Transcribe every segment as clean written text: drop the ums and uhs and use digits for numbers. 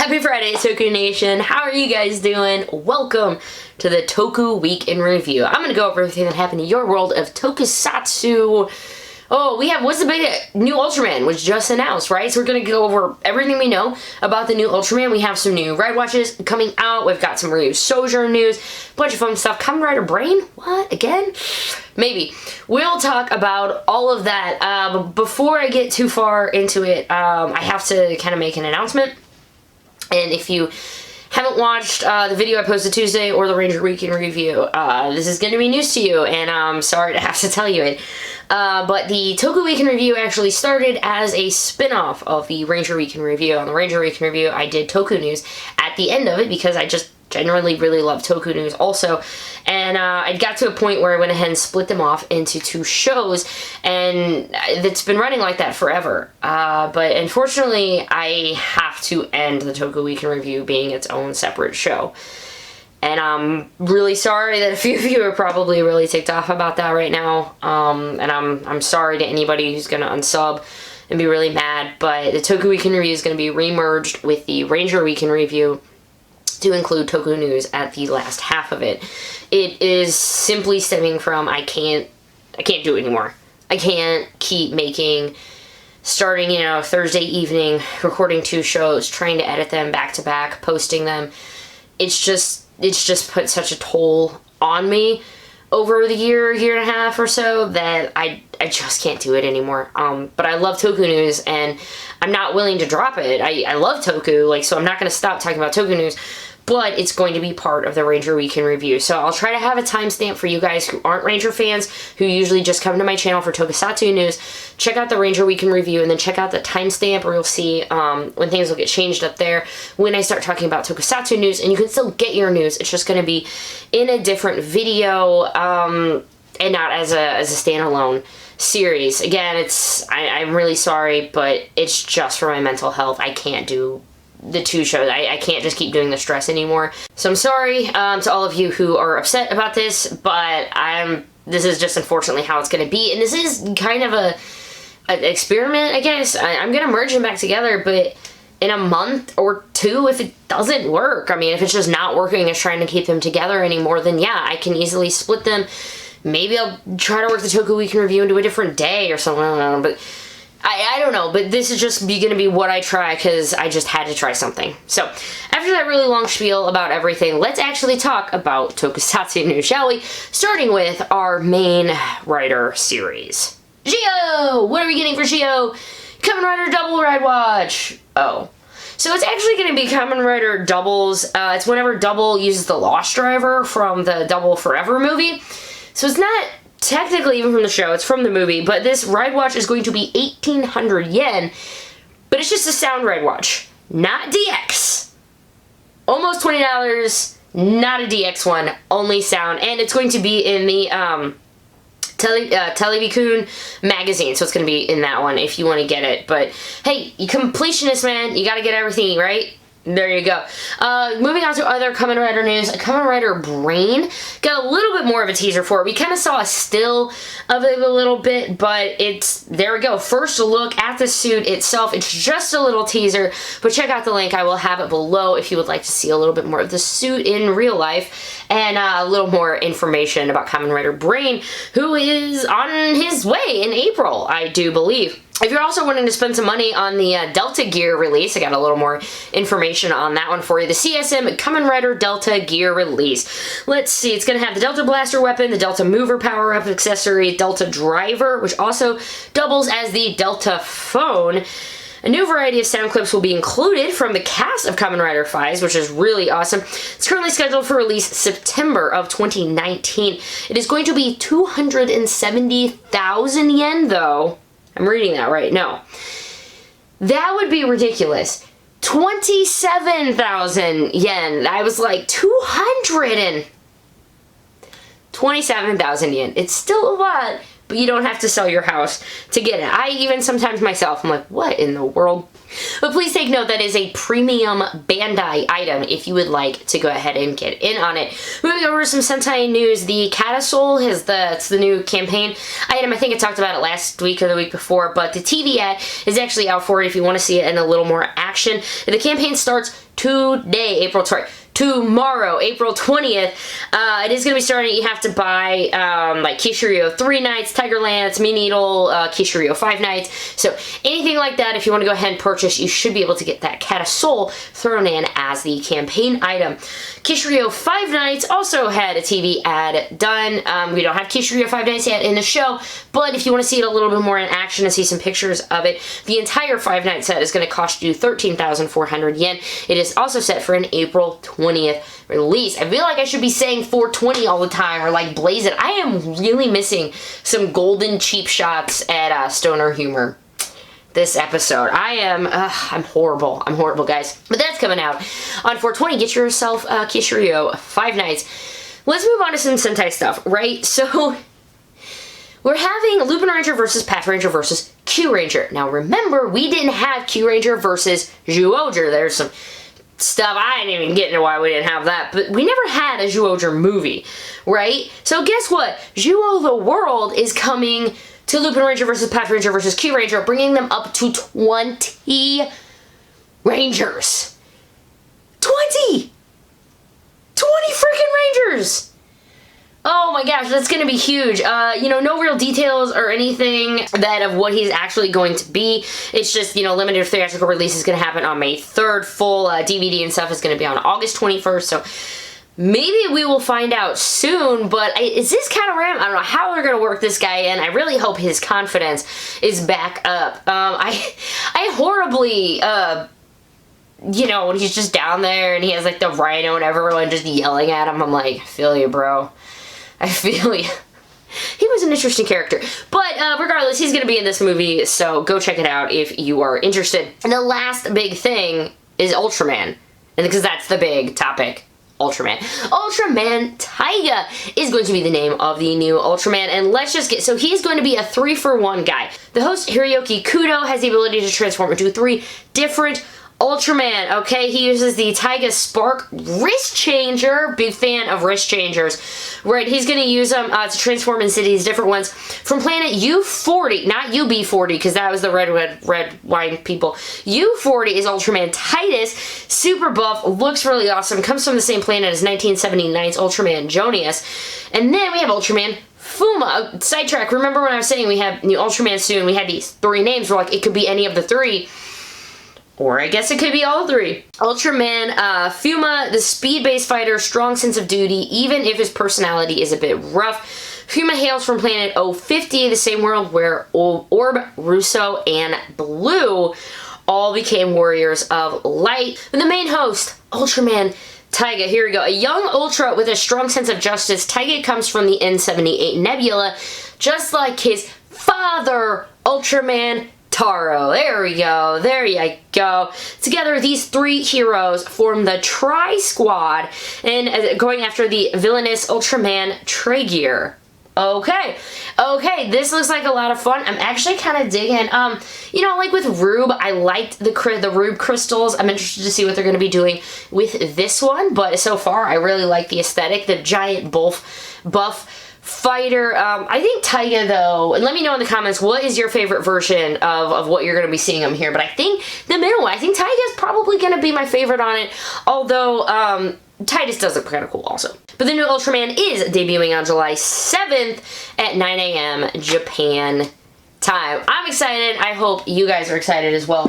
Happy Friday, Toku Nation. How are you guys doing? Welcome to the Toku Week in Review. I'm going to go over everything that happened in your world of Tokusatsu. Oh, we have, what's the big new Ultraman, was just announced, right? So we're going to go over everything we know about the new Ultraman. We have some new ride watches coming out. We've got some Ryusoulger news, bunch of fun stuff. Kamen Rider Brain? What? Again? Maybe. We'll talk about all of that. But before I get too far into it, I have to kind of make an announcement. And if you haven't watched the video I posted Tuesday or the Ranger Week in Review, this is going to be news to you, and I'm sorry to have to tell you it. But the Toku Week in Review actually started as a spin-off of the Ranger Week in Review. On the Ranger Week in Review, I did Toku news at the end of it because I just generally really love Toku news also. And I got to a point where I went ahead and split them off into two shows, and it's been running like that forever. But unfortunately, I have to end the Toku Week in Review being its own separate show. And I'm really sorry that a few of you are probably really ticked off about that right now. And I'm sorry to anybody who's going to unsub and be really mad. But the Toku Week in Review is going to be remerged with the Ranger Week in Review to include Toku news at the last half of it. It is simply stemming from I can't do it anymore. I can't keep starting, Thursday evening, recording two shows, trying to edit them back to back, posting them. It's just put such a toll on me over the year and a half or so that I just can't do it anymore. But I love Toku news, and I'm not willing to drop it. I love Toku, so I'm not going to stop talking about Toku news, but it's going to be part of the Ranger Week in Review. So I'll try to have a timestamp for you guys who aren't Ranger fans, who usually just come to my channel for Tokusatsu news. Check out the Ranger Week in Review, and then check out the timestamp where you'll see when things will get changed up there when I start talking about Tokusatsu news, and you can still get your news. It's just going to be in a different video and not as a standalone series. Again, I'm really sorry, but it's just for my mental health. I can't do the two shows. I can't just keep doing the stress anymore. So I'm sorry to all of you who are upset about this, but this is just unfortunately how it's going to be. And this is kind of an experiment, I guess. I'm going to merge them back together, but in a month or two, if it doesn't work, if it's just not working as trying to keep them together anymore, then yeah, I can easily split them. Maybe I'll try to work the Toku Week in Review into a different day or something. I don't know, but I don't know, but this is just going to be what I try because I just had to try something. So, after that really long spiel about everything, let's actually talk about Tokusatsu news, shall we? Starting with our main Rider series. Zyuoh! What are we getting for Zyuoh? Kamen Rider Double Ride Watch! Oh. So it's actually going to be Kamen Rider Doubles. It's whenever Double uses the Lost Driver from the Double Forever movie. So it's not technically even from the show, it's from the movie, but this ride watch is going to be 1,800 yen, but it's just a sound ride watch, not DX. Almost $20, not a DX one, only sound, and it's going to be in the Television magazine, so it's going to be in that one if you want to get it. But hey, you completionist, man, you got to get everything, right? There you go. Moving on to other Kamen Rider news. Kamen Rider Brain got a little bit more of a teaser for it. We kind of saw a still of it a little bit, but there we go. First look at the suit itself. It's just a little teaser, but check out the link. I will have it below if you would like to see a little bit more of the suit in real life and a little more information about Kamen Rider Brain, who is on his way in April, I do believe. If you're also wanting to spend some money on the Delta Gear release, I got a little more information on that one for you. The CSM Kamen Rider Delta Gear release. Let's see, it's going to have the Delta Blaster weapon, the Delta Mover power-up accessory, Delta Driver, which also doubles as the Delta Phone. A new variety of sound clips will be included from the cast of Kamen Rider Fives, which is really awesome. It's currently scheduled for release September of 2019. It is going to be 270,000 yen, though. I'm reading that right. No. That would be ridiculous. 27,000 yen. I was like, 227,000 yen. It's still a lot, but you don't have to sell your house to get it. I even sometimes myself, I'm like, what in the world? But please take note that is a premium Bandai item if you would like to go ahead and get in on it. Moving over to some Sentai news, the Catasol it's the new campaign item. I think I talked about it last week or the week before, but the TV ad is actually out for it if you want to see it in a little more action. The campaign starts today, tomorrow, April 20th. It is going to be starting. You have to buy like Kishiryu-Oh 3 nights, Tiger Lance, Me Needle, Kishiryu-Oh 5 nights. So anything like that, if you want to go ahead and purchase, you should be able to get that Catasol thrown in as the campaign item. Kishiryu-Oh 5 nights also had a TV ad done. We don't have Kishiryu-Oh 5 nights yet in the show, but if you want to see it a little bit more in action and see some pictures of it, the entire 5 night set is going to cost you 13,400 yen. It is also set for an April 20th release. I feel like I should be saying 420 all the time or like blaze it. I am really missing some golden cheap shots at Stoner Humor this episode. I'm horrible. I'm horrible, guys. But that's coming out on 420. Get yourself Kishiryu-Oh 5 nights. Let's move on to some Sentai stuff, right? So we're having Lupinranger versus Patranger versus Kyuranger. Now remember, we didn't have Kyuranger versus Zyuohlger. There's some stuff I didn't even get into why we didn't have that, but we never had a Zyuohlger movie, right? So guess what? Zyuoh the World is coming to Lupinranger versus Patranger versus Kyuranger, bringing them up to 20 Rangers. 20 freaking Rangers! Oh my gosh, that's gonna be huge. No real details or anything of what he's actually going to be. It's just, limited theatrical release is gonna happen on May 3rd. Full DVD and stuff is gonna be on August 21st, so maybe we will find out soon, but is this kind of random? I don't know how they're gonna work this guy in. I really hope his confidence is back up. I horribly, when he's just down there and he has like the rhino and everyone just yelling at him, I'm like, I feel you, bro. I feel you. He was an interesting character. But regardless, he's going to be in this movie, so go check it out if you are interested. And the last big thing is Ultraman. And because that's the big topic. Ultraman. Ultraman Taiga is going to be the name of the new Ultraman, and let's just so he's going to be a 3-for-1 guy. The host, Hiroyuki Kudo, has the ability to transform into 3 different Ultraman, okay? He uses the Taiga Spark wrist changer. Big fan of wrist changers. Right, he's going to use them to transform into these different ones from planet U40, not UB40, because that was the red wine people. U40 is Ultraman Titus, super buff, looks really awesome, comes from the same planet as 1979's Ultraman Jonius. And then we have Ultraman Fuma. Sidetrack, remember when I was saying we have new Ultraman soon, we had these 3 names, we're like, it could be any of the 3. Or I guess it could be all 3. Ultraman Fuma, the speed-based fighter, strong sense of duty, even if his personality is a bit rough. Fuma hails from planet 050, the same world where Orb, Russo, and Blue all became warriors of light. And the main host, Ultraman Taiga, here we go. A young Ultra with a strong sense of justice, Taiga comes from the N78 Nebula, just like his father, Ultraman Taro. There we go. There you go. Together, these 3 heroes form the Tri-Squad and going after the villainous Ultraman Tragear. Okay, this looks like a lot of fun. I'm actually kind of digging, like with Rube, I liked the Rube crystals. I'm interested to see what they're going to be doing with this one, but so far, I really like the aesthetic, the giant buff fighter. I think Taiga, though, and let me know in the comments, what is your favorite version of what you're going to be seeing him here, but I think the middle one, I think Taiga is probably going to be my favorite on it, although, Titus does look kind of cool also. But the new Ultraman is debuting on July 7th at 9 a.m. Japan time. I'm excited. I hope you guys are excited as well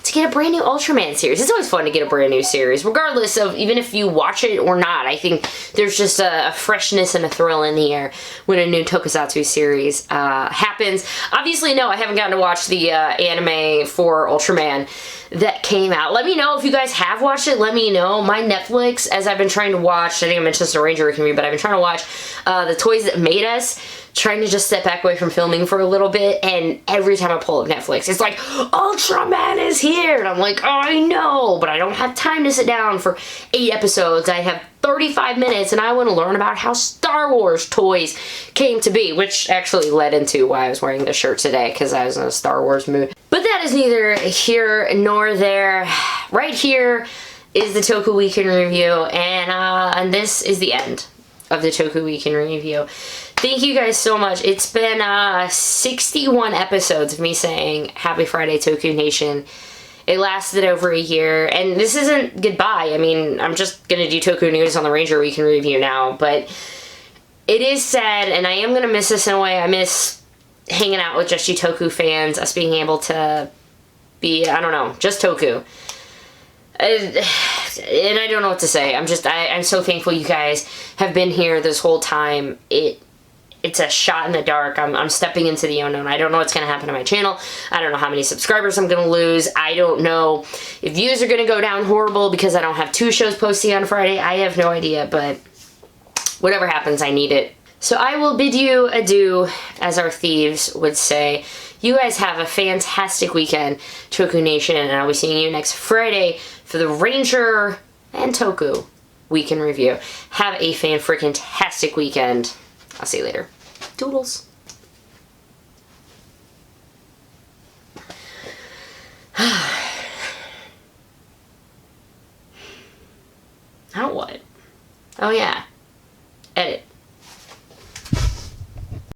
to get a brand new Ultraman series. It's always fun to get a brand new series, regardless of even if you watch it or not. I think there's just a freshness and a thrill in the air when a new Tokusatsu series happens. Obviously, no, I haven't gotten to watch the anime for Ultraman that came out. Let me know if you guys have watched it. Let me know. My Netflix, as I've been trying to watch, I think I mentioned this in a Ranger review, but I've been trying to watch The Toys That Made Us, trying to just step back away from filming for a little bit, and every time I pull up Netflix, it's like, Ultraman is here! And I'm like, oh, I know, but I don't have time to sit down for 8 episodes. I have 35 minutes, and I want to learn about how Star Wars toys came to be, which actually led into why I was wearing this shirt today, because I was in a Star Wars mood. But that is neither here nor there. Right here is the Toku Week in Review, and this is the end of the Toku Week in Review. Thank you guys so much. It's been 61 episodes of me saying Happy Friday, Toku Nation. It lasted over a year, and this isn't goodbye. I mean, I'm just going to do Toku News on the Ranger Week in Review now, but it is sad, and I am going to miss this in a way. I miss hanging out with just you Toku fans, us being able to be, I don't know, just Toku. And I don't know what to say. I'm so thankful you guys have been here this whole time. It's a shot in the dark. I'm stepping into the unknown. I don't know what's going to happen to my channel. I don't know how many subscribers I'm going to lose. I don't know if views are going to go down horrible because I don't have 2 shows posting on Friday. I have no idea, but whatever happens, I need it. So I will bid you adieu, as our thieves would say. You guys have a fantastic weekend, Toku Nation, and I'll be seeing you next Friday for the Ranger and Toku Week in Review. Have a fan-freaking-tastic weekend. I'll see you later. Doodles. Now what? Oh yeah. Edit.